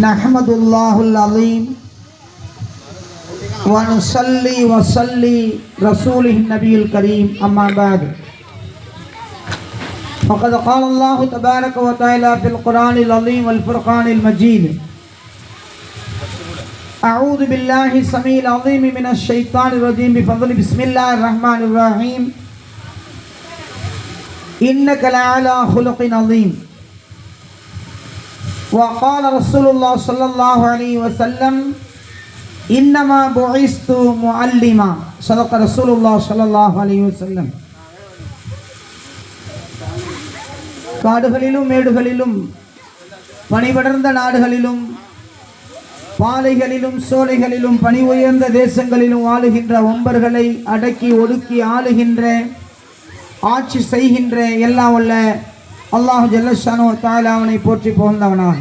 नहमदुल्लाहुल अज़ीम व नुसल्ली व सल्ली रसूलिहिन नबील करीम अम्मा बाद फ़क़द क़ाल अल्लाहु तबारक व तआला फ़िल क़ुरानिल अज़ीम वल फ़ुरक़ानिल मजीद अऊज़ु बिल्लाहि समीइल अज़ीम मिनश शैतानिर रजीम बिफ़ज़्लि बिस्मिल्लाहिर रहमानिर रहीम इन्नका लअला ख़ुलुक़िन अज़ीम वक़ाल रसूलुल्लाह सल्लल्लाहु अलैहि वसल्लम इन्नमा बुइस्तु मुअल्लिमा सदक़ रसूलुल्लाह सल्लल्लाहु अलैहि वसल्लम। காடுகளிலும் மேடுகளிலும் பனிபடர்ந்த நாடுகளிலும் பாலைகளிலும் சோலைகளிலும் பனி உயர்ந்த தேசங்களிலும் வாழுகின்ற ஒம்பர்களை அடக்கி ஒடுக்கி ஆளுகின்ற ஆட்சி செய்கின்ற எல்லாம் வல்ல அல்லாஹ் ஜல்லஷானு தஆலா அவனை போற்றி புகழ்ந்தவனாக.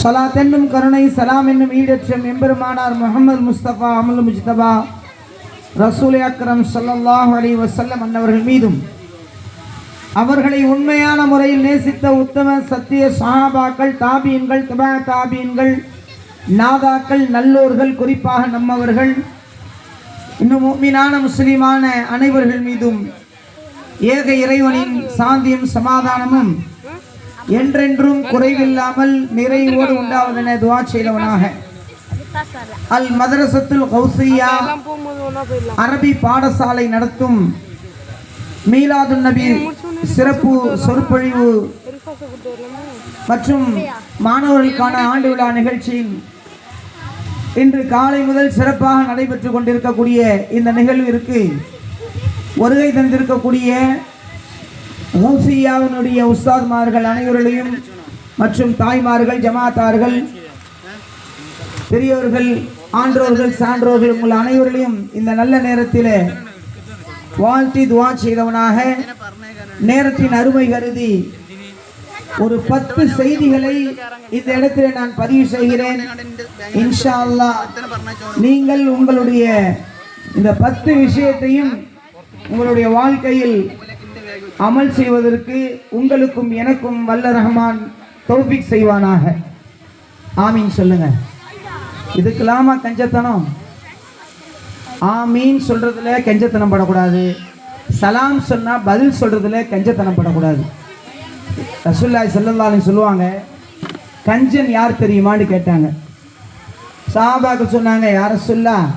ஸலாத் என்னும் கருணை சலாம் என்னும் ஈடேற்றம் எம்பெருமானார் முஹம்மது முஸ்தபா அமுல் முஜ்தபா ரசூல் அக்ரம் ஸல்லல்லாஹு அலைஹி வஸல்லம் அன்னவர்கள் மீதும் அவர்களை உண்மையான முறையில் நேசித்த உத்தம சத்திய சஹாபாக்கள் தாபீன்கள் தபா தாபீன்கள் நாதாக்கள் நல்லோர்கள் குறிப்பாக நம்மவர்கள் இன்னும் முஃமினான முஸ்லிமான அனைவர்கள் மீதும் ஏக இறைவனின் சாந்தியும் சமாதானமும் என்றென்றும் குறைவில்லாமல் நிறைவோடு உண்டாவதென துஆ செய்தவனாக அல் மதரசத்துல் கௌசியா அரபி பாடசாலை நடத்தும் மீலாதுன் நபி சிறப்பு சொற்பொழிவு மற்றும் மாணவர்களுக்கான ஆண்டு விழா நிகழ்ச்சியில் இன்று காலை முதல் சிறப்பாக நடைபெற்று கொண்டிருக்கக்கூடிய இந்த நிகழ்விற்கு வருகை தந்திருக்கக்கூடிய கௌசியாவினுடைய உஸ்தாத்மார்கள் அனைவர்களையும் மற்றும் தாய்மார்கள் ஜமாத்தார்கள் பெரியோர்கள் ஆன்றோர்கள் சான்றோர்கள் உங்கள் அனைவர்களையும் இந்த நல்ல நேரத்தில் வாழ்த்தி துஆ செய்தவனாக நேரத்தின் அருமை கருதி ஒரு 10 செய்திகளை இந்த இடத்தில் நான் பதிவு செய்கிறேன். இன்ஷா அல்லாஹ் நீங்கள் உங்களுடைய இந்த 10 விஷயத்தையும் உங்களுடைய வாழ்க்கையில் அமல் செய்வதற்கு உங்களுக்கும் எனக்கும் வல்ல ரஹ்மான் தௌஃபீக் செய்வானாக. ஆமீன் சொல்லுங்க. இதுக்கெல்லாமா கஞ்சத்தனம்? ஆமீன் சொல்றதுல கஞ்சத்தனம் படக்கூடாது, சலாம் சொன்னா பதில் சொல்றதுல கஞ்சத்தனம் படக்கூடாது. ரசூலுல்லாஹி ஸல்லல்லாஹு அலைஹி சொல்லுவாங்க, கஞ்சன் யார் தெரியுமான்னு கேட்டாங்க. சஹாபாக்கள் சொன்னாங்க, யார் ரசூலுல்லாஹ்,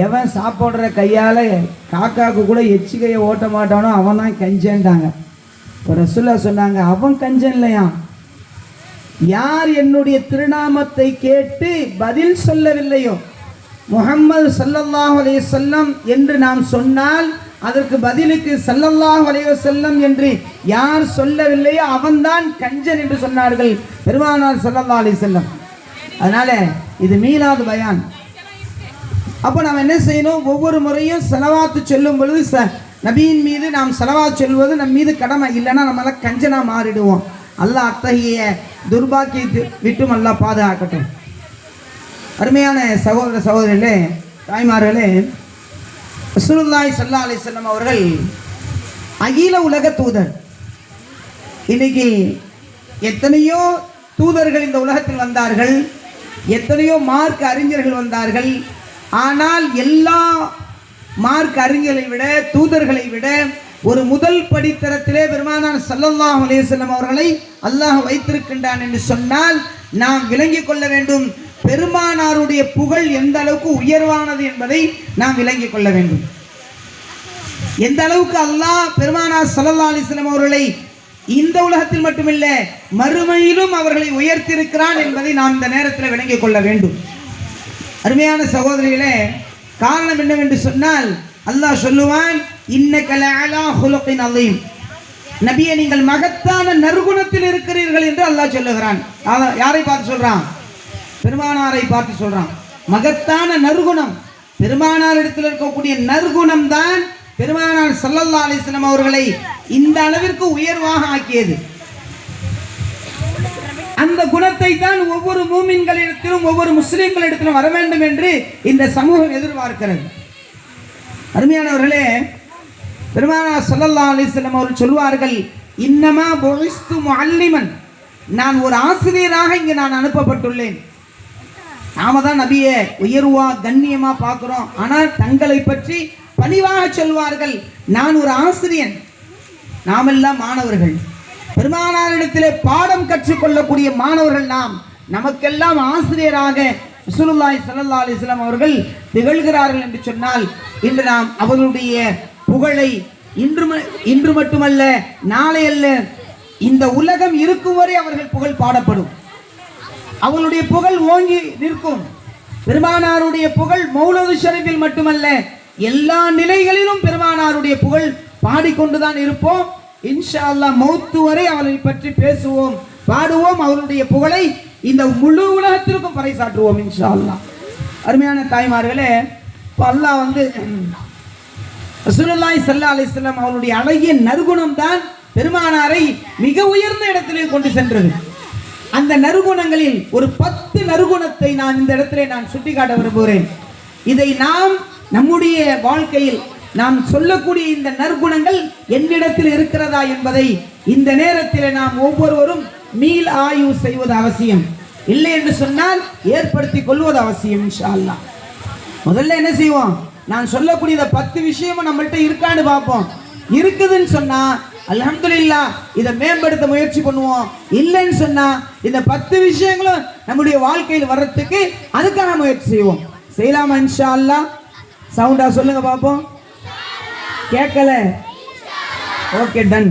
எவன் சாப்பிட்ற கையால் காக்காவுக்கு கூட எச்சிக்கையை ஓட்ட மாட்டானோ அவன் தான் கஞ்சன்ட்டாங்க. இப்போ ரசூலுல்லாஹ் சொன்னாங்க, அவன் கஞ்சன் இல்லையா, யார் என்னுடைய திருநாமத்தை கேட்டு பதில் சொல்லவில்லையோ, முஹம்மது ஸல்லல்லாஹு அலைஹி வஸல்லம் என்று நாம் சொன்னால் அதற்கு பதிலுக்கு ஸல்லல்லாஹு அலைஹி வஸல்லம் என்று யார் சொல்லவில்லையோ அவன்தான் கஞ்சன் என்று சொன்னார்கள் பெருமானார் ஸல்லல்லாஹு அலைஹி வஸல்லம். அதனால இது மீலாது பயான். அப்போ நாம் என்ன செய்யணும், ஒவ்வொரு முறையும் ஸலவாத்து சொல்லும் பொழுது நபியின் மீது நாம் ஸலவாத் சொல்வது நம் மீது கடமை, இல்லைன்னா நம்மளால் கஞ்சனாக மாறிடுவோம். அல்லாஹ் அத்தகைய துர்பாக்கியத்தை விட்டும் அல்லாஹ் பாதுகாக்கட்டும். அருமையான சகோதர சகோதரிகளே, தாய்மார்களே, ரசூலுல்லாஹி ஸல்லல்லாஹு அலைஹி வஸல்லம் அவர்கள் அகில உலக தூதர். இன்னைக்கு எத்தனையோ தூதர்கள் இந்த உலகத்தில் வந்தார்கள், எத்தனையோ மார்க் அறிஞர்கள் வந்தார்கள். ஆனால் எல்லா மார்க் அறிஞர்களை விட தூதர்களை விட ஒரு முதல் படித்தரத்திலே பெருமானார் ஸல்லல்லாஹு அலைஹி வஸல்லம் அவர்களை அல்லாஹ் வைத்திருக்கின்றான் என்று சொன்னால் நாம் விளங்கிக் கொள்ள வேண்டும், பெருமானாருடைய புகழ் எந்த அளவுக்கு உயர்வானது என்பதை நாம் விளங்கிக் கொள்ள வேண்டும். எந்த அளவுக்கு அல்லாஹ் பெருமானார் ஸல்லல்லாஹு அலைஹி வஸல்லம் அவர்களை இந்த உலகத்தில் மட்டுமில்ல மறுமையிலும் அவர்களை உயர்த்தியிருக்கிறான் என்பதை நாம் இந்த நேரத்தில் விளங்கிக் கொள்ள வேண்டும். அருமையான சகோதரிகளே, காரணம் என்னவென்று சொன்னால் அல்லாஹ் சொல்லுவான், இன்னக லஅலா ஹுலுகின் அஸீம், நபியே நீங்கள் மகத்தான நற்குணத்தில் இருக்கிறீர்கள் என்று அல்லாஹ் சொல்லுகிறான். யாரை பார்த்து சொல்றான்? பெருமானாரை பார்த்து சொல்றான். மகத்தான நற்குணம், பெருமானார் இடத்தில் இருக்கக்கூடிய நற்குணம் தான் பெருமானார் ஸல்லல்லாஹு அலைஹி வஸல்லம் அவர்களை இந்த அளவிற்கு உயர்வாக ஆக்கியது. அந்த குணத்தை தான் ஒவ்வொரு மூமின்களிடத்திலும் ஒவ்வொரு முஸ்லிம்களிடத்திலும் வர வேண்டும் என்று இந்த சமூகம் எதிர்பார்க்கிறது. அருமையானவர்களே, பெருமானார் ஸல்லல்லாஹு அலைஹி வஸல்லம் அவர்கள் சொல்வார்கள், இன்னமா புஇஸ்து முஅல்லிமன், நான் ஒரு ஆசிரியராக இங்கு நான் அனுப்பப்பட்டுள்ளேன். நாம தான் நபியை உயர்வா கண்ணியமா பார்க்கிறோம், ஆனால் தங்களை பற்றி பணிவாக சொல்வார்கள், நான் ஒரு ஆசிரியன். நாமெல்லாம் மாணவர்கள், பெருமானாரிடத்திலே பாடம் கற்றுக்கொள்ளக்கூடிய மாணவர்கள். நமக்கெல்லாம் ஆசிரியராக ரசூலுல்லாஹி ஸல்லல்லாஹு அலைஹி வஸல்லம் அவர்கள் திகழ்கிறார்கள் என்று சொன்னால், இன்று நாம் அவர்களுடைய புகழை இன்று மட்டுமல்ல, நாளை அல்ல, இந்த உலகம் இருக்கும் வரை அவர்கள் புகழ் பாடப்படும். அவர்களுடைய புகழ் ஓங்கி நிற்கும். பெருமானாருடைய புகழ் மௌலூது ஷரீஃபில் மட்டுமல்ல, எல்லா நிலைகளிலும் பெருமானாருடைய புகழ் பாடிக்கொண்டுதான் இருப்போம். இன்ஷா அல்லாஹ் மௌத்து வரை அவரை பற்றி பேசுவோம், பாடுவோம். அவருடைய புகழை இந்த முழு உலகத்திற்கும் பறைசாற்றுவோம் இன்ஷா அல்லாஹ். அருமையான தாய்மார்களே, இப்போ அல்லாஹ் ரசூலுல்லாஹி ஸல்லல்லாஹு அலைஹி வஸல்லம் அவருடைய அழகிய நற்குணம் தான் பெருமானாரை மிக உயர்ந்த இடத்திலே கொண்டு சென்றது. அந்த நற்குணங்களில் ஒரு 10 நற்குணத்தை நான் இந்த இடத்திலே சுட்டிக்காட்ட விரும்புகிறேன். இதை நாம் நம்முடைய வாழ்க்கையில் நாம் சொல்லக்கூடிய இந்த நற்குணங்கள் என்னிடத்தில் இருக்கிறதா என்பதை இந்த நேரத்தில் நாம் ஒவ்வொருவரும் மீள் ஆய்வு செய்வது அவசியம். இல்லை என்று சொன்னால் ஏற்படுத்திக் கொள்வது அவசியம் இன்ஷா அல்லாஹ். முதல்ல என்ன செய்வோம், நான் சொல்லக்கூடிய இந்த 10 விஷயமும் நம்மள்ட்ட இருக்கான்னு பார்ப்போம். இருக்குதுன்னு சொன்னா அல்ஹம்துலில்லாஹ், இதை மேம்படுத்த முயற்சி பண்ணுவோம். இல்லைன்னு சொன்னா இந்த 10 விஷயங்களும் நம்முடைய வாழ்க்கையில் வர்றதுக்கு அதுக்கான முயற்சி செய்வோம். செய்யலாமா இன்ஷா அல்லாஹ்? சவுண்டா சொல்லுங்க பார்ப்போம். கேட்கல? Okay, done.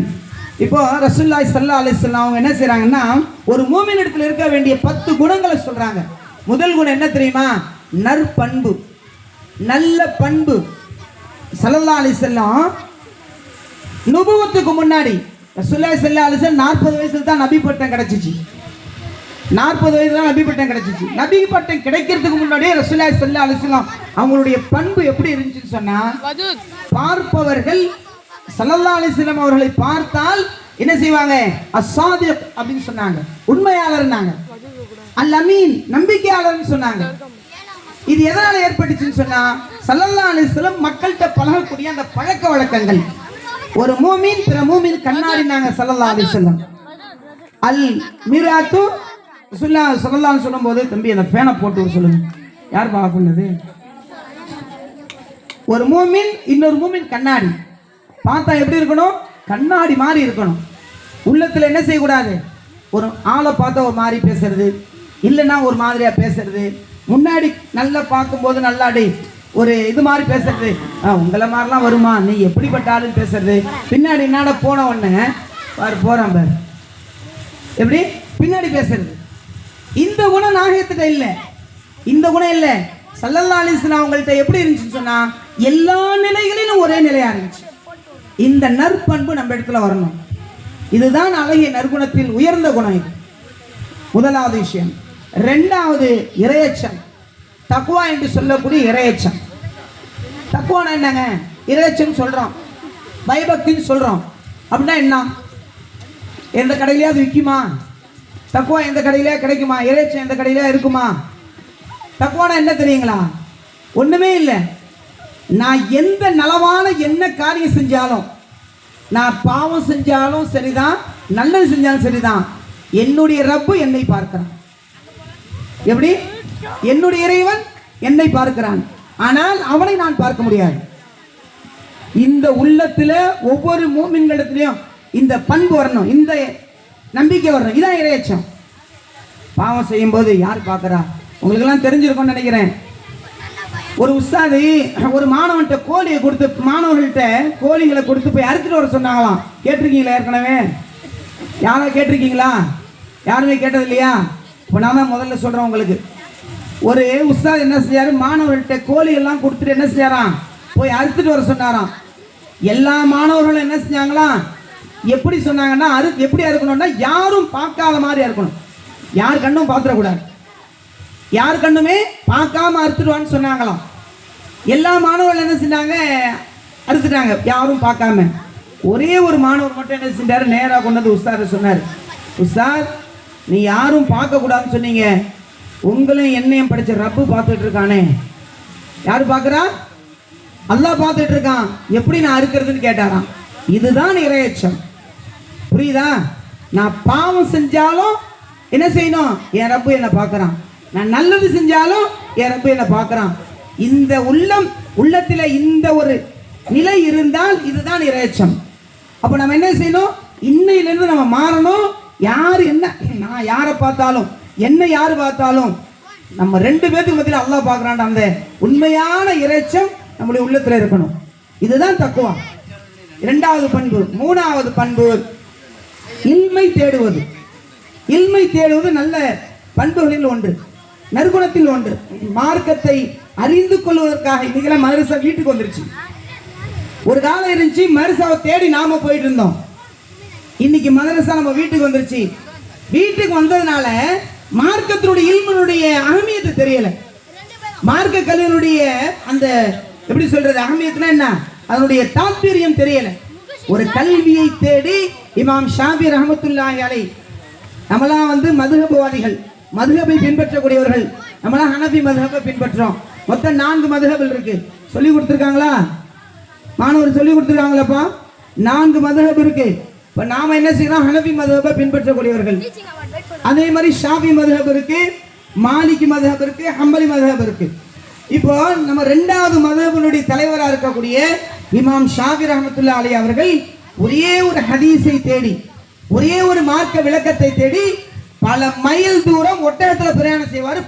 இப்போ ரசூலுல்லாஹி ஸல்லல்லாஹு அலைஹி வஸல்லம் அவங்க என்ன செய்றாங்கன்னா, ஒரு மூமின் இடத்துல இருக்க வேண்டிய 10 குணங்களை சொல்றாங்க. முதல் குணம் என்ன தெரியுமா? நற்பண்பு, நல்ல பண்பு. ஸல்லல்லாஹு அலைஹி வஸல்லம் நுபுவத்துக்கு முன்னாடி ரசூலுல்லாஹி ஸல்லல்லாஹு அலைஹி வஸல்லம் 40 வயசுல தான் நபி பட்டம் கிடைச்சிச்சு. 40 வயசுல தான் நபி பட்டம் கிடைச்சிச்சு. நபி பட்டம் கிடைக்கிறதுக்கு முன்னாடியே ரசூலுல்லாஹி ஸல்லல்லாஹு அலைஹி வஸல்லம் அவங்களுடைய பண்பு எப்படி இருந்துச்சுன்னு சொன்னா, பார்ப்பவர்கள் ஸல்லல்லாஹு அலைஹி வஸல்லம் அவர்களை பார்த்தால் என்ன செய்வாங்க? அஸ்ஸாதிக் அப்படின்னு சொன்னாங்க, உண்மையாளர்னாங்க. அல் அமீன், நம்பிக்கையாளர்னு சொன்னாங்க. இது எதனால ஏற்பட்டுச்சுன்னு சொன்னா, ஸல்லல்லாஹு அலைஹி வஸல்லம் மக்கள்கிட்ட பழகக்கூடிய அந்த பழக்க வழக்கங்கள். ஒரு மூமின் பிற மூமின் கண்ணாடினாங்க ஸல்லல்லாஹு அலைஹி வஸல்லம். அல் மிராத்து ஸல்லல்லாஹு சொல்லும்போது, தம்பி அந்த ஃபேனை போட்டு சொல்லுங்க, யார் பார்க்குறது? ஒரு மூமின் இன்னொரு மூமின் கண்ணாடி. பார்த்தா எப்படி இருக்கணும்? கண்ணாடி மாதிரி இருக்கணும். உள்ளத்தில் என்ன செய்யக்கூடாது? ஒரு ஆளை பார்த்தா ஒரு மாதிரி பேசுறது, இல்லைன்னா ஒரு மாதிரியா பேசுறது, முன்னாடி நல்லா பார்க்கும்போது நல்லாடி ஒரு இது மாதிரி பேசுறது, உங்களை மாதிரிலாம் வருமா, நீ எப்படிப்பட்ட ஆளுன்னு பேசுறது, பின்னாடி என்னடா போன உடனே போறான் பாரு எப்படி பின்னாடி பேசுறது. இந்த குணம் நாகரிகத்திட்ட இல்லை, இந்த குணம் இல்லை. ஸல்லல்லாஹு அலைஹி வஸல்லம் அவங்கள்ட்ட எப்படி இருந்துச்சுன்னு சொன்னா, எல்லா நிலைகளிலும் ஒரே நிலையா இருந்துச்சு. இந்த நற்பண்பு நம்ம இடத்துல வரணும். இதுதான் அழகிய நற்குணத்தில் உயர்ந்த குணம். இது முதலாவது விஷயம். ரெண்டாவது இறையச்சம், தக்வா என்று சொல்லக்கூடிய இறையச்சம். தக்வானா என்னங்க? இறையச்சம் சொல்றோம், பயபக்தின்னு சொல்றோம். அப்படின்னா என்ன? எந்த கடையிலையாவது விற்குமா? தக்வா எந்த கடையிலே கிடைக்குமா? இறையச்சம் எந்த கடையிலே இருக்குமா? தக்வானா என்ன தெரியுங்களா? ஒண்ணுமே இல்லை. நான் எந்த நலவான என்ன காரியம் செஞ்சாலும், நான் பாவம் செஞ்சாலும் சரிதான், நல்லது செஞ்சாலும் சரிதான், என்னுடைய ரப்பு என்னை பார்க்கிறான். எப்படி? என்னுடைய இறைவன் என்னை பார்க்கிறான், ஆனால் அவனை நான் பார்க்க முடியாது. இந்த உள்ளத்துல ஒவ்வொரு மூமின்களிடத்திலையும் இந்த பண்பு வரணும், இந்த நம்பிக்கை வரணும். இதான் இறையச்சம். பாவம் செய்யும் போது யார் பார்க்கறா? உங்களுக்கு எல்லாம் தெரிஞ்சிருக்கும்னு நினைக்கிறேன். ஒரு உஸ்தாது ஒரு மாணவன்கிட்ட கோழியை கொடுத்து, மாணவர்கள்ட்ட கோழிகளை கொடுத்து போய் அறுத்துட்டு வர சொன்னாங்களாம். கேட்டிருக்கீங்களா? ஏற்கனவே யாரா கேட்டிருக்கீங்களா? யாருமே கேட்டது இல்லையா? இப்போ நான் தான் முதல்ல சொல்கிறேன் உங்களுக்கு. ஒரு உஸ்தாத் என்ன செய்யாரு, மாணவர்கள்ட்ட கோழி எல்லாம் கொடுத்துட்டு என்ன செய்யாராம், போய் அறுத்துட்டு வர சொன்னாராம். எல்லா மாணவர்களும் என்ன செஞ்சாங்களாம், எப்படி சொன்னாங்கன்னா, எப்படி அறுக்கணும்னா யாரும் பார்க்காத மாதிரி அறுக்கணும், யார் கண்ணும் பார்த்துடக்கூடாது, யார் கண்ணுமே பார்க்காம அறுத்துடுவான்னு சொன்னாங்களாம். எல்லா மாணவர்கள் என்ன செஞ்சாங்க, அறுத்துட்டாங்க யாரும் பார்க்காம. ஒரே ஒரு மாணவர் மட்டும் என்ன செஞ்சாரு, நேராக கொண்டு வந்து உஸ்தாத சொன்னார், உஸ்தாத் நீ யாரும் பார்க்கக்கூடாதுன்னு சொன்னீங்க, உங்களையும் என்னையும் படித்த ரப்பு பார்த்துட்டு இருக்கானே. யார் பார்க்குறா? அல்லாஹ் பார்த்துட்டு இருக்கான், எப்படி நான் அறுக்கிறதுன்னு கேட்டாராம். இதுதான் இறையச்சம். புரியுதா? நான் பாவம் செஞ்சாலும் என்ன செய்யணும், என் ரப்பு என்ன பார்க்கறான். நான் நல்லது செஞ்சாலும் என் ரப்பு என்ன பார்க்கறான். இந்த உள்ளத்தில் இந்த ஒரு நிலை இருந்தால் இதுதான் இறைச்சம். அப்போ நம்ம என்ன செய்யணும், இன்னையிலிருந்து நம்ம மாறணும். யார் என்ன, நான் யாரை பார்த்தாலும் என்ன யார் பார்த்தாலும் நம்ம ரெண்டு பேருக்கு மத்தியில் அல்லாஹ் பார்க்குறான். அந்த உண்மையான இறைச்சம் நம்முடைய உள்ளத்தில் இருக்கணும். இதுதான் தக்குவா. இரண்டாவது பண்பு. மூணாவது பண்பு இல்மை தேடுவது. இல்மை தேடுவது நல்ல பண்புகளில் ஒன்று, நற்குணத்தில் ஒன்று. மார்க்கத்தை அறிந்து கொள்வதற்காக இன்னைக்கெல்லாம் மதரசா வீட்டுக்கு வந்துருச்சு. ஒரு காலம் இருந்துச்சு மதரசாவை தேடி நாம போயிட்டு இருந்தோம். இன்னைக்கு மதரசா நம்ம வீட்டுக்கு வந்துருச்சு. வீட்டுக்கு வந்ததுனால மார்க்கத்தினுடைய இல்மனுடைய அகமியத்தை தெரியல. மார்க்க கல்வியினுடைய அந்த எப்படி சொல்றது அகமியத்துனா என்ன, அதனுடைய தாத்பீரியம் தெரியல. ஒரு கல்வியை தேடி இமாம் ஷாஃபி ரஹ்மத்துல்லாஹி அலைஹி, நம்மளாம் வந்து மதுஹபவாதிகள், மதுஹபை பின்பற்றக்கூடியவர்கள். நம்மளாம் ஹனஃபி மதுஹபை பின்பற்றோம். மொத்தம் 4 மதுஹபல் இருக்கு. சொல்லி கொடுத்துருக்காங்களா மாணவர், சொல்லி கொடுத்துருக்காங்களாப்பா? 4 மதுஹப் இருக்கு. இப்போ நாம என்ன செய்யறோம், ஹனஃபி மதுஹபை பின்பற்றக்கூடியவர்கள். அதே மாதிரி ஷாஃபி மதுஹப் இருக்கு, மாலிகி மதுஹப் இருக்கு, ஹம்பலி மதுஹப் இருக்கு. இப்போ நம்ம 2வது மதுஹபினுடைய தலைவராக இருக்கக்கூடிய இமாம் ஷாஃபி ரஹ்மத்துல்லாஹி அலைஹி அவர்கள் ஒரே ஒரு ஹதீஸை தேடி, ஒரே ஒரு மார்க்க விளக்கத்தை தேடி பல மைல் தூரம் ஒட்டகத்தில் பிரயாணம் செய்வார்.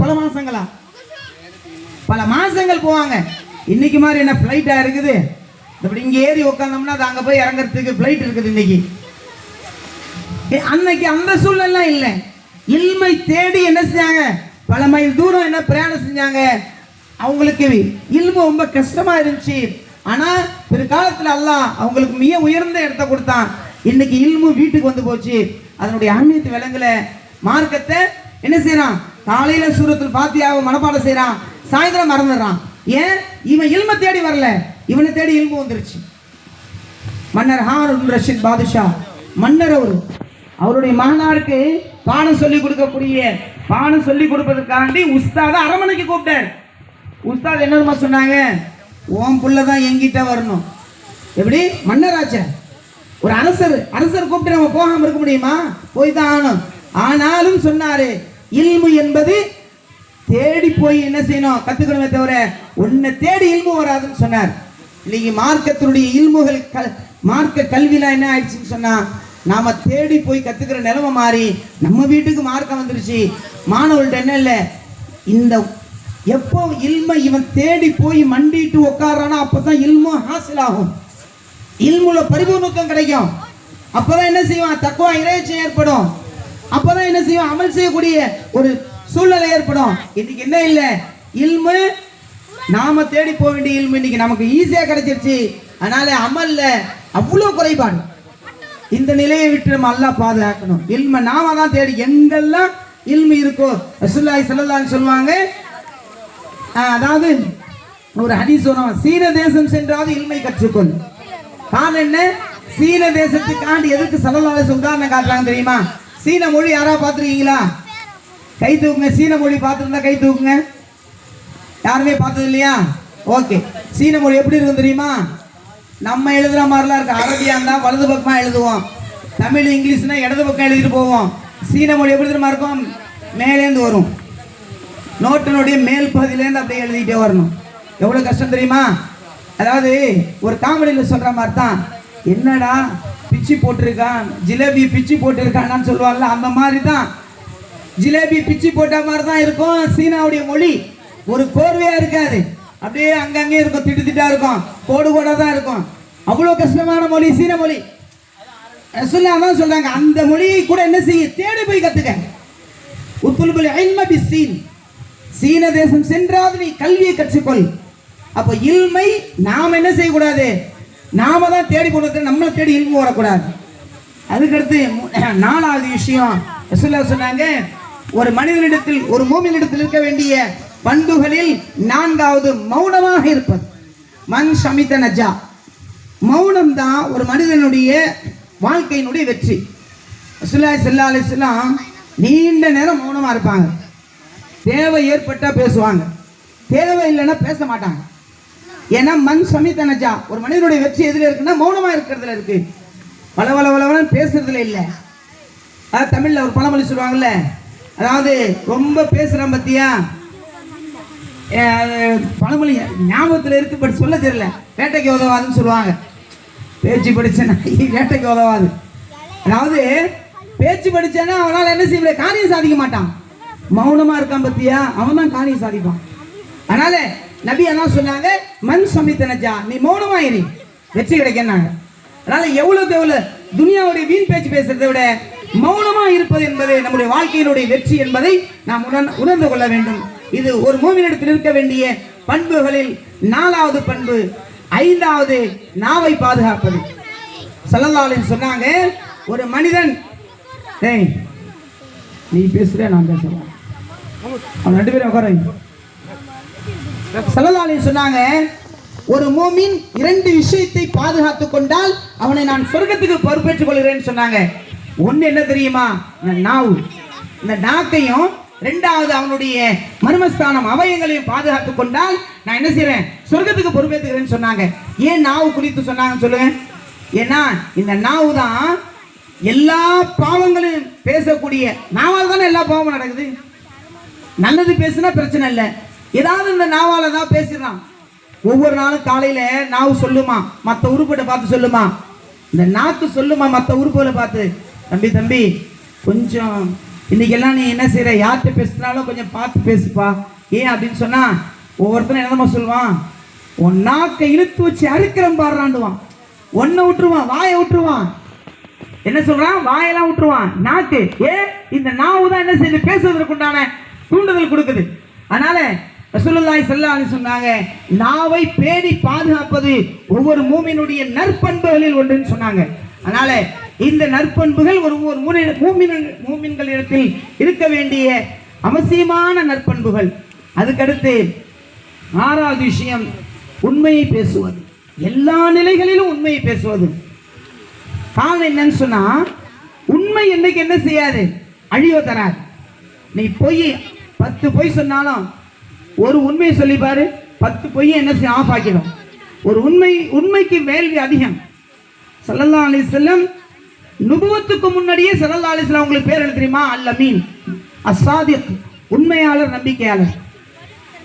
பல மாசங்கள் போவாங்க. இன்னைக்கு மாதிரி என்ன ஃப்ளைட்டா இருக்குது, இப்படி இங்கே ஏறி உட்காந்தோம்னா அது அங்கே போய் இறங்குறதுக்கு ஃப்ளைட் இருக்குது. இன்னைக்கு அன்னைக்கு அந்த சூழ்நிலை இல்லை. இல்மை தேடி என்ன செஞ்சாங்க, பல மைல் தூரம் என்ன பிரயாணம் செஞ்சாங்க. அவங்களுக்கு இல்மு ரொம்ப கஷ்டமா இருந்துச்சு. ஆனா பிற்காலத்தில் அல்லாஹ் அவங்களுக்கு மிக உயர்ந்த இடத்தை கொடுத்தான். இன்னைக்கு இல்மு வீட்டுக்கு வந்து போச்சு. அதனுடைய அஹ்மியத்தை விளங்கல. மார்க்கத்தை என்ன செய்யறான், காலையில சூரத்துல் ஃபாத்தியாவை மனப்பாடம் செய்யறான், சாயந்தரம் மறந்துடுறான். ஏன், இவன் இல்மை தேடி வரல, இவனை தேடி இல்மு வந்துருச்சு. மன்னர் ஹாரூன் ரஷீத் பாதுஷா மன்னர் அவருடைய மகனாருக்கு பாடம் சொல்லி கொடுக்கக்கூடிய, பாடம் சொல்லி கொடுப்பதற்காண்டி உஸ்தாத அரமனைக்கு கூப்பிட்டார். உஸ்தாத் என்னமா சொன்னாங்க, உன் புள்ள தான் எங்கிட்ட வரணும். எப்படி மன்னராச்ச ஒரு அரசர் கூப்பிட்டு நம்ம போகாம இருக்க முடியுமா, போய் தான் ஆகணும். ஆனாலும் சொன்னாரு, இல்மு என்பது தேடி போய் என்ன செய்யணும், கத்துக்கணுமே தவிர உன்னை தேடி இல்மு வராதுன்னு சொன்னார். இன்னைக்கு மார்க்கத்தினுடைய இல்முகள் மார்க்க கல்விலாம் என்ன ஆயிடுச்சுன்னு சொன்னா, நாம தேடி போய் கத்துக்கிற நிலைமை மாறி நம்ம வீட்டுக்கு மார்க்கம் வந்துருச்சு. மாணவர்கள்ட்ட என்ன இல்லை, இந்த எப்போ இல்மை இவன் தேடி போய் மண்டிட்டு உட்காரானா அப்பதான் இல்மு ஹாசில் ஆகும், இல்முல பரிபூர்ணத்துவம் கிடைக்கும். அப்பதான் என்ன செய்வான், தக்குவா இறைச்சி ஏற்படும். அப்பதான் என்ன செய்வான், அமல் செய்யக்கூடிய ஒரு சூழ்நிலை ஏற்படும். இன்னைக்கு என்ன இல்லை, இல்மு நாம தேடி போக வேண்டிய இல்மு இன்னைக்கு நமக்கு ஈஸியா கிடைச்சிருச்சு. அதனால அமல்ல அவ்வளோ குறைபாடு. இந்த நிலையை விட்டு நம்ம அல்லாஹ் பாதுகாக்கணும். இல்ம நாம தான் தேடி, எங்கெல்லாம் இல்மு இருக்கோ ரசூலுல்லாஹி ஸல்லல்லாஹு அலைஹி சொல்லுவாங்க. அதாவது ஒரு ஹதீஸ் சொன்னாங்க, சீன தேசம் சென்றாவது இல்மை கற்றுக்கொள். காரணம் என்ன, சீன தேசத்துக்காண்டி எதுக்கு ஸல்லல்லாஹு அலைஹி உதாரணம் காட்டுறாங்க தெரியுமா? சீன மொழி யாரா பார்த்துருக்கீங்களா? கை தூக்குங்க. சீன மொழி பார்த்துருந்தா கை தூக்குங்க. யாருமே பார்த்தது இல்லையா? ஓகே. சீன மொழி எப்படி இருக்கும் தெரியுமா? நம்ம எழுதுற மாதிரிலாம் இருக்கு. அரபியா இருந்தா வலது பக்கமா எழுதுவோம், தமிழ் இங்கிலீஷ்னா இடது பக்கம் எழுதிட்டு போவோம். சீன மொழி எப்படி தெரியுமா இருக்கும், மேலேருந்து வரும், நோட்டினுடைய மேல் பகுதியிலேருந்து அப்படியே எழுதிட்டே வரணும். எவ்வளோ கஷ்டம் தெரியுமா? அதாவது ஒரு காமெடியில் சொல்கிற மாதிரி தான், என்னடா பிச்சு போட்டிருக்கான், ஜிலேபி பிச்சு போட்டிருக்கான்னு சொல்லுவாங்கல்ல, அந்த மாதிரி தான். ஜிலேபி பிச்சு போட்ட மாதிரி தான் இருக்கும் சீனாவுடைய மொழி. ஒரு கோர்வையாக இருக்காது, அப்படியே அங்கங்கே இருக்கும், திட்டா இருக்கும், கோடு கோடாக தான் இருக்கும். அவ்வளோ கஷ்டமான மொழி சீன மொழி. ரசூலுல்லாஹ் தான் சொல்கிறாங்க, அந்த மொழியை கூட என்ன செய்ய, தேடி போய் கற்றுக்க. உத்துலுபுல் இல்ம பிஸ்ஸீன், சீன தேசம் சென்றாவது நீ கல்வியை கற்றுக்கொள். அப்போ இல்மை நாம் என்ன செய்யக்கூடாது, நாம தான் தேடி கொண்டு, நம்மளை தேடி இல்மு வரக்கூடாது. அதுக்கடுத்து 4வது விஷயம் ரசூலுல்லாஹ் சொன்னாங்க, ஒரு மனிதனிடத்தில், ஒரு மூமினிடத்தில் இருக்க வேண்டிய பண்புகளில் 4வது மௌனமாக இருப்பது. மன் ஷமித நஜா, மௌனம் தான் ஒரு மனிதனுடைய வாழ்க்கையினுடைய வெற்றி. ரசூலுல்லாஹி ஸல்லல்லாஹு அலைஹி வஸல்லம் நீண்ட நேரம் மௌனமா இருப்பாங்க. தேவை ஏற்பட்டா பேசுவாங்க, தேவை இல்லைன்னா பேச மாட்டாங்க. ஏன்னா மன் ஷமித நஜா, ஒரு மனிதனுடைய வெற்றி எதுல இருக்குன்னா மௌனமா இருக்கிறதுல இருக்கு. வளவளன்னு பேசுறதுல இல்லை. தமிழ்ல ஒரு பழமொழி சொல்லுவாங்கல்ல, அதாவது ரொம்ப பேசுறான் பத்தியா, பழமொழி ஞாபகத்தில் இருக்கு, பட் சொல்ல தெரியல. வேட்டைக்கு உதவாதுன்னு சொல்லுவாங்க. பேச்சு படிச்சேன்னா வேட்டைக்கு உதவாது. அதாவது பேச்சு படிச்சேன்னா அவனால் என்ன செய்ய காரியம் சாதிக்க மாட்டான். மௌனமா இருக்கான் பத்தியா, அவன் தான் காரியம் சாதிப்பான். அதனால நபி அதான் சொன்னாங்க, மண் சமித்தனஜா, நீ மௌனமா இரு, வெற்றி கிடைக்கிறாங்க. அதனால எவ்வளவுக்கு எவ்வளவு துனியாவுடைய வீண் பேச்சு பேசுறதை விட மௌனமா இருப்பது என்பது நம்முடைய வாழ்க்கையினுடைய வெற்றி என்பதை நாம் உணர்ந்து கொள்ள வேண்டும். இது ஒரு மூமினிடத்தில் இருக்க வேண்டிய பண்புகளில் 4வது பண்பு. 5வது நாவை பாதுகாப்பது. ஸல்லல்லாஹு அலைஹி சொன்னாங்க, ஒரு மனிதன், நீ பேசுற நான் பேசுறேன், அவன் 2 பேரும் உட்கார. ஸல்லல்லாஹு அலைஹி சொன்னாங்க, ஒரு மூமின் 2 விஷயத்தை பாதுகாத்துக் கொண்டால் அவனை நான் சொர்க்கத்துக்கு பொறுப்பேற்றுக் கொள்கிறேன்னு சொன்னாங்க. ஒன்று என்ன தெரியுமா? நாவு. இந்த நாக்கையும் 2வது அவனுடைய மர்மஸ்தானம் அவயங்களையும் பாதுகாத்துக் கொண்டால் நான் என்ன செய்யறேன்? சொர்க்கத்துக்கு பொறுப்பேற்றுக்கிறேன்னு சொன்னாங்க. ஏன் நாவு குறித்து சொன்னாங்கன்னு சொல்லுங்க. ஏன்னா இந்த நாவு தான் எல்லா பாவங்களையும் பேசக்கூடிய, நாவால் தானே எல்லா பாவமும் நடக்குது. நல்லது பேசுனா பிரச்சனை இல்லை, ஏதாவது இந்த நாவால தான் பேசிடுறான். ஒவ்வொரு நாளும் காலையில நாவு சொல்லுமா, மற்ற உறுப்புகளை பார்த்து சொல்லுமா, இந்த நாக்கு சொல்லுமா மற்ற உறுப்புகளை பார்த்து, தம்பி தம்பி கொஞ்சம் இன்னைக்கெல்லாம் நீ என்ன செய்யற, யார்கிட்ட பேசுனாலும் கொஞ்சம் பார்த்து பேசுப்பா. ஏன் அப்படின்னு சொன்னா ஒவ்வொருத்தரும் என்னமா சொல்லுவான், உன் நாக்கை இழுத்து வச்சு அறுக்கிறம் பாடுறாண்டுவான், ஒன்னை விட்டுருவான், வாயை விட்டுருவான். என்ன சொல்றான்? வாயெல்லாம் விட்டுருவான். நாக்கு இந்த நாவு தான் என்ன செய்யுது, பேசுவதற்குண்டான தூண்டுதல் கொடுக்குது. அதனால ரசூலுல்லாஹி ஸல்லல்லாஹு அலைஹி சொன்னாங்க, நாவை பேணி பாதுகாப்பது ஒவ்வொரு மூமினுடைய நற்பண்புகளில் ஒன்றுன்னு சொன்னாங்க. அதனால இந்த நற்பண்புகள் ஒரு மூமின்களிடத்தில் இருக்க வேண்டிய அவசியமான நற்பண்புகள். அதுக்கடுத்து 6வது விஷயம் உண்மையை பேசுவது. எல்லா நிலைகளிலும் உண்மையை பேசுவது. காரணம் என்னன்னு சொன்னா, உண்மை என்னைக்கு என்ன செய்யாது, அழிவ தராது. நீ பொய் 10 பொய் சொன்னாலும் ஒரு உண்மையை சொல்லி பாரு, 10 பொய்யை என்ன செய்ய ஆஃப் ஆக்கிடும். ஒரு உண்மைக்கு வேள்வி அதிகம். ஸல்லல்லாஹு அலைஹி வஸல்லம் நுபுவத்துக்கு முன்னாடியே ஸல்லல்லாஹு அலைஹி வஸல்லம் உங்களுக்கு பேர் என்ன தெரியுமா? அல் அமீன், அஸ்ஸாதிக், உண்மையாளர், நம்பிக்கையாளர்.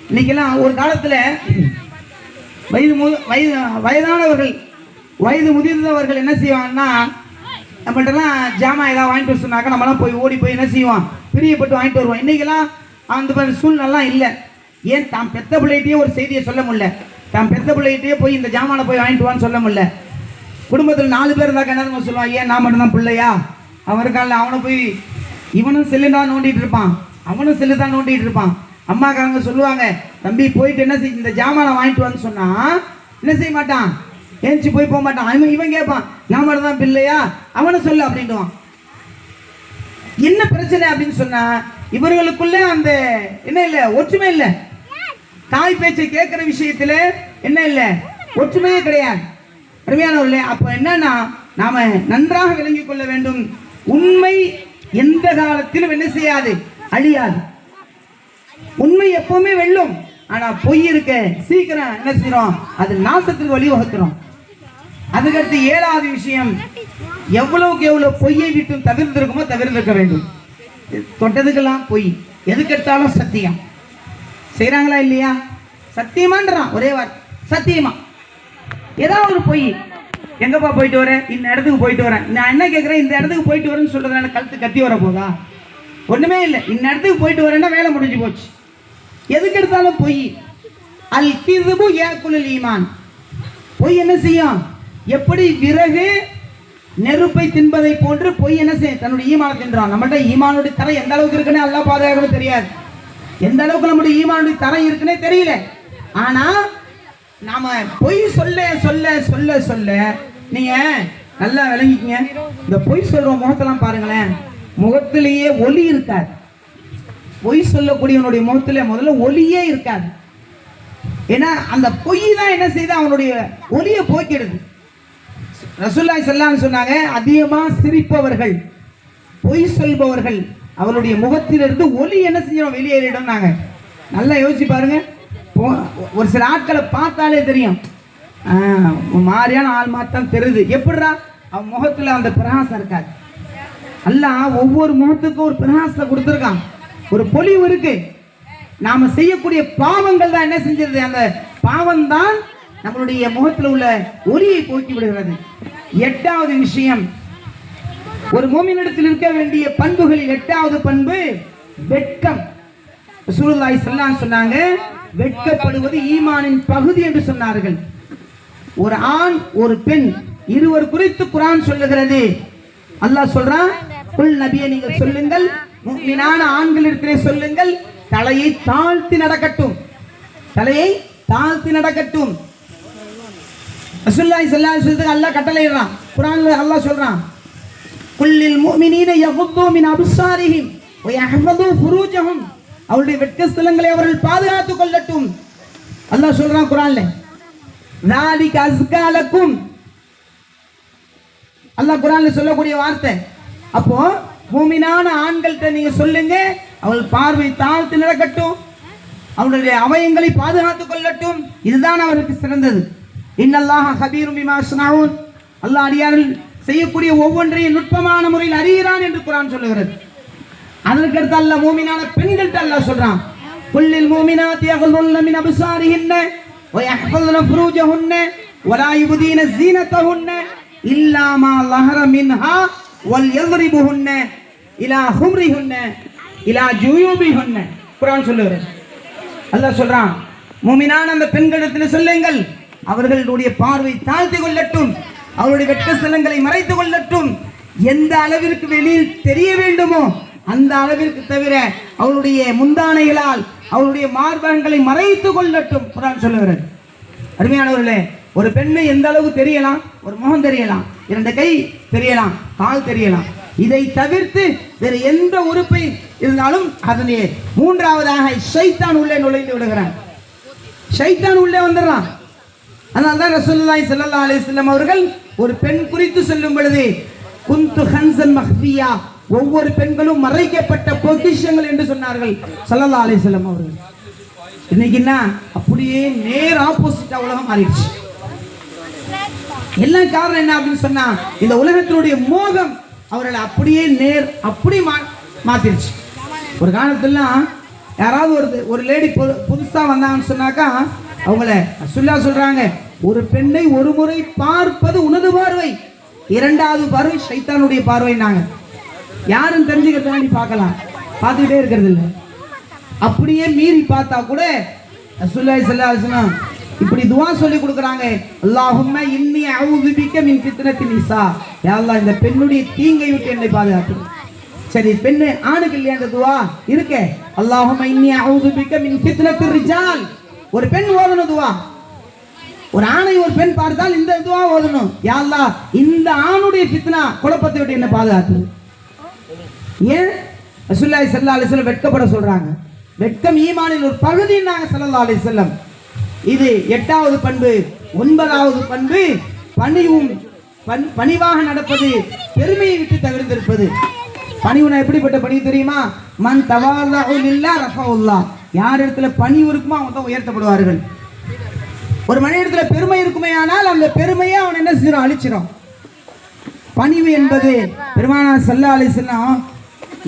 இன்னைக்கெல்லாம் ஒரு காலத்துல வயதானவர்கள், வயது முதிர்ந்தவர்கள் என்ன செய்வாங்கன்னா, நம்மள்டலாம் ஜாமா ஏதாவது வாங்கிட்டு வர சொன்னாக்க நம்மளாம் போய் ஓடி போய் என்ன செய்வோம், பிரியப்பட்டு வாங்கிட்டு வருவோம். இன்னைக்கெல்லாம் அந்த மாதிரி சூழ்நிலாம் இல்லை. ஏன் தான் பெத்த பிள்ளைகிட்டே ஒரு செய்தியை சொல்ல முடியல, தான் பெத்த பிள்ளைகிட்டே போய் இந்த ஜாமானை போய் வாங்கிட்டு வான்னு சொல்ல முடியல. குடும்பத்தில் 4 பேர் இருந்தாக்க என்ன சொல்லுவான், ஏன் நான் மட்டும்தான் பிள்ளையா, அவன் இருக்கான்ல, அவனை போய் இவனும் செல்லு தான் நோண்டிட்டு இருப்பான், அவனும் செல்லு தான் நோண்டிட்டு இருப்பான். அம்மாக்காரங்க சொல்லுவாங்க, தம்பி போயிட்டு என்ன செய், இந்த ஜாமானை வாங்கிட்டு வான்னு சொன்னா என்ன செய்ய மாட்டான், ஏஞ்சி போய் போக மாட்டான். இவன் கேட்பான், நான் மட்டும் தான் பிள்ளையா, அவனை சொல்லு அப்படின்ட்டுவான். என்ன பிரச்சனை அப்படின்னு சொன்னா, இவர்களுக்குள்ள அந்த என்ன இல்லை, ஒற்றுமை இல்லை. தாய் பேச்சை கேட்கிற விஷயத்துல என்ன இல்லை, ஒற்றுமையே கிடையாது. அருமையானவர்களே, அப்ப என்னன்னா நாம நன்றாக விளங்கிக் கொள்ள வேண்டும், உண்மை எந்த காலத்திலும் என்ன செய்யாது, அழியாது. உண்மை எப்பவுமே வெல்லும். ஆனா பொய் இருக்க சீக்கிரம் என்ன செய்யறோம், அது நாசத்துக்கு வழிவகுக்கிறோம். அதுக்கடுத்து 7வது விஷயம், எவ்வளவுக்கு எவ்வளவு பொய்யை விட்டு தவிர்த்திருக்குமோ தவிர்த்திருக்க வேண்டும். தொட்டதுக்கெல்லாம் பொய், எதுக்கெடுத்தாலும் சத்தியம். செய்யறாங்களா இல்லையா? சத்தியமான்றான் ஒரே வார்த்தை, சத்தியமா. ஏதாவது ஒரு பொய், எங்கப்பா போயிட்டு வரேன், இந்த இடத்துக்கு போயிட்டு வரேன், நான் என்ன கேட்குறேன், இந்த இடத்துக்கு போயிட்டு வரேன்னு சொல்றதுனால கழுத்து கத்தி வர போதா? ஒண்ணுமே இல்லை. இந்த இடத்துக்கு போயிட்டு வரேன்னா வேலை முடிஞ்சு போச்சு. எதுக்கு எடுத்தாலும் பொய். அல் கிதுபு யாக்குலுல் ஈமான். பொய் என்ன செய்யும், எப்படி விறகு நெருப்பை தின்பதை போன்று பொய் என்ன செய்யும், தன்னுடைய ஈமானை தின்றான். நம்மள்ட்ட ஈமானுடைய தரம் எந்த அளவுக்கு இருக்குன்னு அல்லாஹ் பாதுகாக்கணும் தெரியாது, எந்த அளவுக்கு நம்முடைய ஈமானுடைய தரம் இருக்குன்னே தெரியல. ஆனா நாம பொய் சொல்ல சொல்ல சொல்ல சொல்ல, நீங்க நல்லா விளங்கிக்கங்க, இந்த பொய் சொல்ற முகத்தெல்லாம் பாருங்களேன், முகத்திலேயே ஒளி இருக்காது. பொய் சொல்லக்கூடியவனுடைய முகத்துல முதல்ல ஒளியே இருக்காது. ஏன்னா அந்த பொய் தான் என்ன செய்து அவனுடைய ஒளியை போக்கிடுது. ரசூலுல்லாஹி ஸல்லல்லாஹு அலைஹி சொன்னாங்க, அதிகமா சிரிப்பவர்கள், பொய் சொல்பவர்கள், அவருடைய முகத்திலிருந்து ஒளி என்ன செஞ்சோம், வெளியேறிடும். நாங்க நல்லா யோசிச்சு பாருங்க. ஒரு சில ஆட்களை பார்த்தாலே தெரியும், மாதிரியான ஆள் மாத்தான் தெரியுது. எப்படிடா, அவன் முகத்துல அந்த பிரகாசம் இருக்காது. அல்லாஹ் ஒவ்வொரு முகத்துக்கும் ஒரு பிரகாசத்தை கொடுத்துருக்கான், ஒரு பொலிவு இருக்கு. நாம செய்யக்கூடிய பாவங்கள் தான் என்ன செஞ்சிருது, அந்த பாவம் தான் நம்மளுடைய முகத்தில் உள்ள ஒளியை போக்கி விடுகிறது. 8வது விஷயம், ஒரு மூமினிடத்தில் இருக்க வேண்டிய பண்புகளில் 8வது பண்பு வெட்கம். ரசூலுல்லாஹி ஸல்லல்லாஹு அலைஹி வஸல்லம் சொன்னாங்க, வெட்கப்படுவது ஈமானின் பகுதி என்று சொன்னார்கள். ஒரு ஆண் ஒரு பெண் இருவர் குறித்து குர்ஆன் சொல்லுகிறது. அல்லாஹ் சொல்றான், குல் நபியே நீங்கள் சொல்லுங்கள், முஃமினான ஆண்களிடத்திலே சொல்லுங்கள், தலையை தாழ்த்தி நடக்கட்டும், தலையை தாழ்த்தி நடக்கட்டும். ரசூலுல்லாஹி ஸல்லல்லாஹு அலைஹி வஸல்லம் அல்லாஹ் கட்டளையிடுறான். குர்ஆன்ல அல்லாஹ் சொல்றான், குல்லில் முஃமினீன யகுது மின் அப்சாரிஹிம் வ யஹ்ஃபது ஃபுரூஜஹும், அவருடைய வெட்க ஸ்தலங்களை அவர்கள் பாதுகாத்துக் கொள்ளட்டும். அல்லாஹ் சொல்றான் குர்ஆன்ல, ذَلِكَ أَزْكَى لَكُمْ. அல்லாஹ் குர்ஆன்ல சொல்லக்கூடிய வார்த்தை. அப்போ மூமினான ஆண்கள்கிட்ட நீங்க சொல்லுங்க, அவள் பார்வை தாழ்த்து நடக்கட்டும், அவருடைய அவயங்களை பாதுகாத்துக் கொள்ளட்டும், இதுதான் அவருக்கு சிறந்தது. இன்னல்லாஹ கபீரும் பிமா யஸ்னஊன், அல்லாஹ் அடியார்கள் செய்யக்கூடிய ஒவ்வொன்றையும் நுட்பமான முறையில் அறிகிறான் என்று குர்ஆன் சொல்லுகிறது. அதற்கு அடுத்து அல்லாஹ் மூமினான பெண்கள்கிட்ட அல்லாஹ் சொல்றான், குல்லில் மூமினாத்தி யகுதுன்ன மின் அப்சாரிஹின்ன வ யஹ்ஃபதுன ஃபுரூஜஹுன்ன வ லா யுப்தீன ஸீனத்தஹுன்ன இல்லா மா லஹர மின்ஹா வல் யضربஹுன்ன இலா ஹும்ரிஹுன்ன இலா ஜுயூபிஹுன்ன. குர்ஆன் சொல்லுகிறது. அல்லாஹ் சொல்றான், மூமினான அந்த பெண்களிடத்தில் சொல்லுங்கள், அவர்களுடைய பார்வை தாழ்த்தி கொள்ளட்டும், அவருடைய வெட்க ஸ்தலங்களை மறைத்து கொள்ளட்டும், எந்த அளவிற்கு வெளியில் தெரிய வேண்டுமோ அந்த அளவிற்கு தவிர அவளுடைய முந்தானைகளால் அவளுடைய மார்பகங்களை மறைத்து கொள்ளட்டும். குர்ஆன் சொல்லுகிறது. அருமையானவர்களே, ஒரு பெண்ணை எந்த அளவு தெரியலாம், ஒரு முகம் தெரியலாம், 2 கை தெரியலாம், கால் தெரியலாம், இதை தவிர்த்து வேறு எந்த உறுப்பை இருந்தாலும் அதனை 3வதாக ஷைத்தான் உள்ளே நுழைந்து விடுகிறான், ஷைத்தான் உள்ளே வந்துடுறான். அதனால்தான் ரசூலுல்லாஹி ஸல்லல்லாஹு அலைஹி வஸல்லம் அவர்கள் ஒரு பெண் குறித்து சொல்லும் பொழுது, குந்து ஹன்சன் மஹ்பியா, ஒவ்வொரு பெண்களும் மறைக்கப்பட்ட பொக்கிஷங்கள் என்று சொன்னார்கள் ஸல்லல்லாஹு அலைஹி வஸல்லம் அவர்கள். இன்னைக்குன்னா அப்படியே நேர் ஆப்போசிட்டா உலகம் மாறிடுச்சு. எல்லாம் காரணம் என்ன அப்படின்னு சொன்னா, இந்த உலகத்தினுடைய மோகம் அவர்களை அப்படியே நேர் அப்படி மாத்திருச்சு. ஒரு காலத்துலாம் யாராவது ஒரு லேடி புதுசா வந்தாங்கன்னு சொன்னாக்கா அவங்கள சொல்றாங்க, ஒரு பெண்ணை ஒரு முறை பார்ப்பது உனது பார்வை, 2வது பார்வை ஷைத்தானுடைய பார்வைன்னாங்க. யாரும் தெரிஞ்சுக்கிறதுனால பார்க்கலாம், பார்த்துக்கிட்டே இருக்கிறது இல்லை. அப்படியே மீறி பார்த்தா கூட ரசூலுல்லாஹி ஸல்லல்லாஹு அலைஹி வஸல்லம் இப்படி துஆ சொல்லி கொடுக்குறாங்க, அல்லாஹும்ம இன்னி அஊது பிக மின் ஃபித்னத்தின் நிஸா, யா அல்லாஹ் இந்த பெண்ணுடைய தீங்கை விட்டு என்னை பாதுகாத்து. சரி, பெண்ணு ஆணுக்கு இல்லையா அந்த துஆ இருக்கே, அல்லாஹும்ம இன்னி அஊது பிக மின் ஃபித்னத்திர் ரிஜால், ஒரு பெண் ஓதணும் துஆ. ஒரு ஆணை ஒரு பெண் பார்த்தால் இந்த துஆ ஓதணும், யா அல்லாஹ் இந்த ஆணுடைய ஃபித்னா குழப்பத்தை விட்டு என்னை பாதுகாத்து. ஏன் ரசூலுல்லாஹி ஸல்லல்லாஹு அலைஹி வஸல்லம் வெட்கப்பட சொல்றாங்க? வெட்கம் ஈமானின் ஒரு பகுதின்னாங்க ஸல்லல்லாஹு அலைஹி வஸல்லம். இது 8வது பண்பு. 9வது பண்பு பணிவும், பணிவாக நடப்பது, பெருமையை விட்டு தவிர்த்திருப்பது. பணிவுனா எப்படிப்பட்ட பணிவு தெரியுமா? மன் தவாலஹு லில்லாஹ் ரஃபஅல்லாஹ், யார் இடத்துல பணிவு இருக்குமோ அவங்க தான் உயர்த்தப்படுவார்கள். ஒரு மனிதத்துல பெருமை இருக்குமே ஆனால் அந்த பெருமையை அவன் என்ன செய்யணும், அழிச்சிடும். பணிவு என்பது பெருமானார் ஸல்லல்லாஹு அலைஹி வஸல்லம்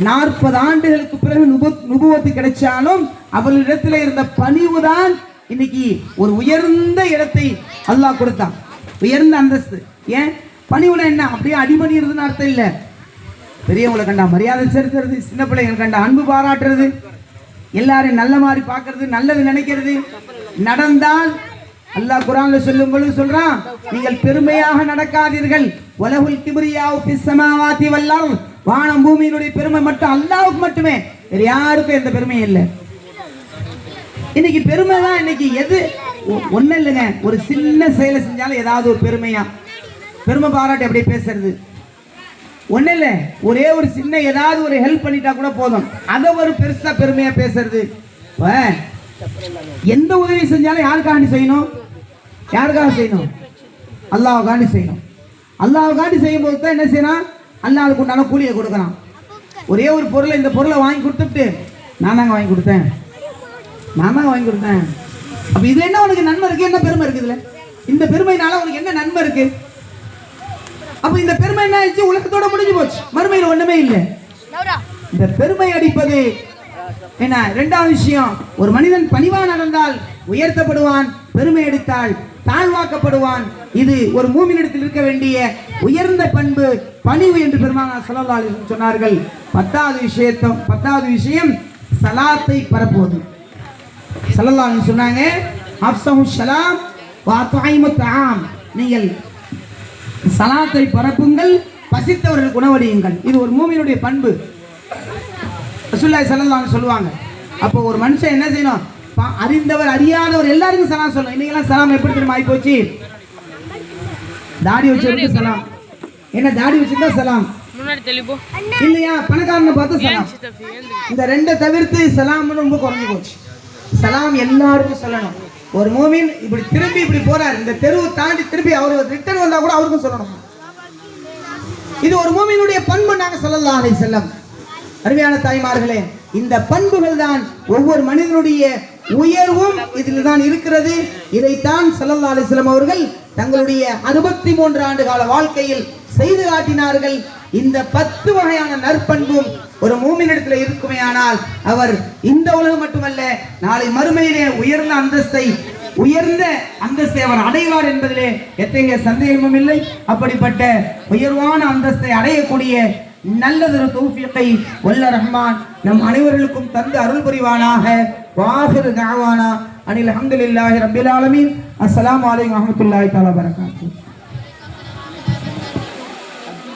40 ஆண்டுகளுக்கு பிறகு நுபுவத்து கிடைச்சாலும் அவளிடத்தில் இருந்த பணிவு தான் இன்னைக்கு ஒரு உயர்ந்த இடத்தை அல்லாஹ் கொடுத்தான், உயர்ந்த அந்தஸ்து. ஏன் பணிவுனா என்ன, அப்படியே அடிபணிறதுன்னு அர்த்தம் இல்லை. பெரியவங்களை கண்டா மரியாதை செலுத்துறது, சின்ன பிள்ளைகள் கண்டா அன்பு பாராட்டுறது, எல்லாரையும் நல்ல மாதிரி பார்க்கறது, நல்லது நினைக்கிறது. நடந்தால் அல்லாஹ் குர்ஆன்ல சொல்லும் பொழுது சொல்றான், நீங்கள் பெருமையாக நடக்காதீர்கள். வலஹுல் கிப்ரியாஉ ஃபிஸ் ஸமாவாதி வல் அர்த், வானம் பூமியினுடைய பெருமை மட்டும் அல்லாஹ்வுக்கு மட்டுமே, வேற யாருக்கும் எந்த பெருமையும் இல்லை. இன்னைக்கு பெருமை தான் இன்னைக்கு எது ஒன்றும் இல்லைங்க, ஒரு சின்ன செயலை செஞ்சாலும் ஏதாவது ஒரு பெருமையா பெருமை பாராட்டி அப்படியே பேசுறது ஒன்றும் இல்லை. ஒரே ஒரு சின்ன ஏதாவது ஒரு ஹெல்ப் பண்ணிட்டா கூட போதும், அதை ஒரு பெருசா பெருமையா பேசுறது. எந்த உதவி செஞ்சாலும் யாருக்காண்டி செய்யணும், யாருக்காக செய்யணும், அல்லாஹ்வுக்காண்டி செய்யணும். அல்லாஹ்வுக்காண்டி செய்யும் போது தான் என்ன செய்யணும், அல்லாஹ் அதுக்கு உண்டான கூலியை கொடுக்குறான். ஒரே ஒரு பொருளை, இந்த பொருளை வாங்கி கொடுத்துட்டு நான் தாங்க வாங்கி கொடுத்தேன், நான் தாங்க வாங்கி கொடுத்தேன், அப்போ இது என்ன உனக்கு நன்மை இருக்கு, என்ன பெருமை இருக்குது? இதுல இந்த பெருமையினால உனக்கு என்ன நன்மை இருக்கு? அப்ப இந்த பெருமை என்ன ஆயிடுச்சு? உலகத்தோட முடிஞ்சு போச்சு, மறுமையில் ஒண்ணுமே இல்லை. இந்த பெருமை அடிப்பது என்ன? இரண்டாவது விஷயம், ஒரு மனிதன் பணிவா நடந்தால் உயர்த்தப்படுவான், பெருமை அடித்தால் தாழ்வாக்கப்படுவான். இது ஒரு மூமினிடத்தில் இருக்க வேண்டிய உயர்ந்த பண்பு, பணிவு என்று பெருமானார் ஸல்லல்லாஹு அலைஹி வஸல்லம் சொன்னார்கள். பத்தாவது விஷயம் சலாத்தை பரப்புவது. ஸல்லல்லாஹு அலைஹி வஸல்லம் சொன்னாங்க, அஃஸஹு ஸலாம் வ அத்இமு தஆம், நீங்கள் சலாத்தை பரப்புங்கள், பசித்தவர்களுக்கு உணவளியுங்கள். இது ஒரு மூமினுடைய பண்பு. ரசூலுல்லாஹி ஸல்லல்லாஹு அலைஹி வஸல்லம் சொல்லுவாங்க. அப்போ ஒரு மனுஷன் என்ன செய்யணும்? அறிந்தவர் அறியாதவர் எல்லாருக்கும் சலாம் சொல்லணும். இன்னைக்கெல்லாம் சலாம் எப்படி தெரியுமா ஆகி போச்சு? தாடி வச்சவருக்கு சலாம், என்ன தாடி வச்சிருந்தா சலாம் இல்லையா, பணக்காரனை பார்த்து சலாம். இந்த ரெண்டை தவிர்த்து சலாம் ரொம்ப குறைஞ்சு போச்சு. சலாம் எல்லாருக்கும் சொல்லணும். ஒரு மூமின் இப்படி திரும்பி இப்படி போறார், இந்த தெருவை தாண்டி திரும்பி அவர் ரிட்டர்ன் வந்தா கூட அவருக்கும் சொல்லணும். இது ஒரு மூமினுடைய பண்பு. நாங்க ஸல்லல்லாஹு அலைஹி வஸல்லம் அருமையான தாய்மார்களே, இந்த பண்புகள் தான் ஒவ்வொரு மனிதனுடைய உயர்வும் இதில் தான் இருக்கிறது. இதைத்தான் ஸல்லல்லாஹு அலைஹி வஸல்லம் அவர்கள் தங்களுடைய 63 ஆண்டு கால வாழ்க்கையில் செய்து காட்டினார்கள். இந்த 10 வகையான நற்பண்பும் ஒரு மூமினிடத்தில் இருக்குமேயானால் அவர் இந்த உலகம் மட்டுமல்ல, நாளை மறுமையிலே உயர்ந்த அந்தஸ்தை அவர் அடைவார் என்பதிலே எத்தகைய சந்தேகமும் இல்லை. அப்படிப்பட்ட உயர்வான அந்தஸ்தை அடையக்கூடிய நல்லதொரு தௌஃபீகை வல்ல ரஹ்மான் நம் அனைவர்களுக்கும் தந்து அருள் புரிவானாக. வாஹிரு தஅவானா அனில் ஹம்துலில்லாஹி ரப்பில் ஆலமீன். அஸ்ஸலாமு அலைக்கும் வரஹ்மத்துல்லாஹி தஆலா வபரகாத்துஹு.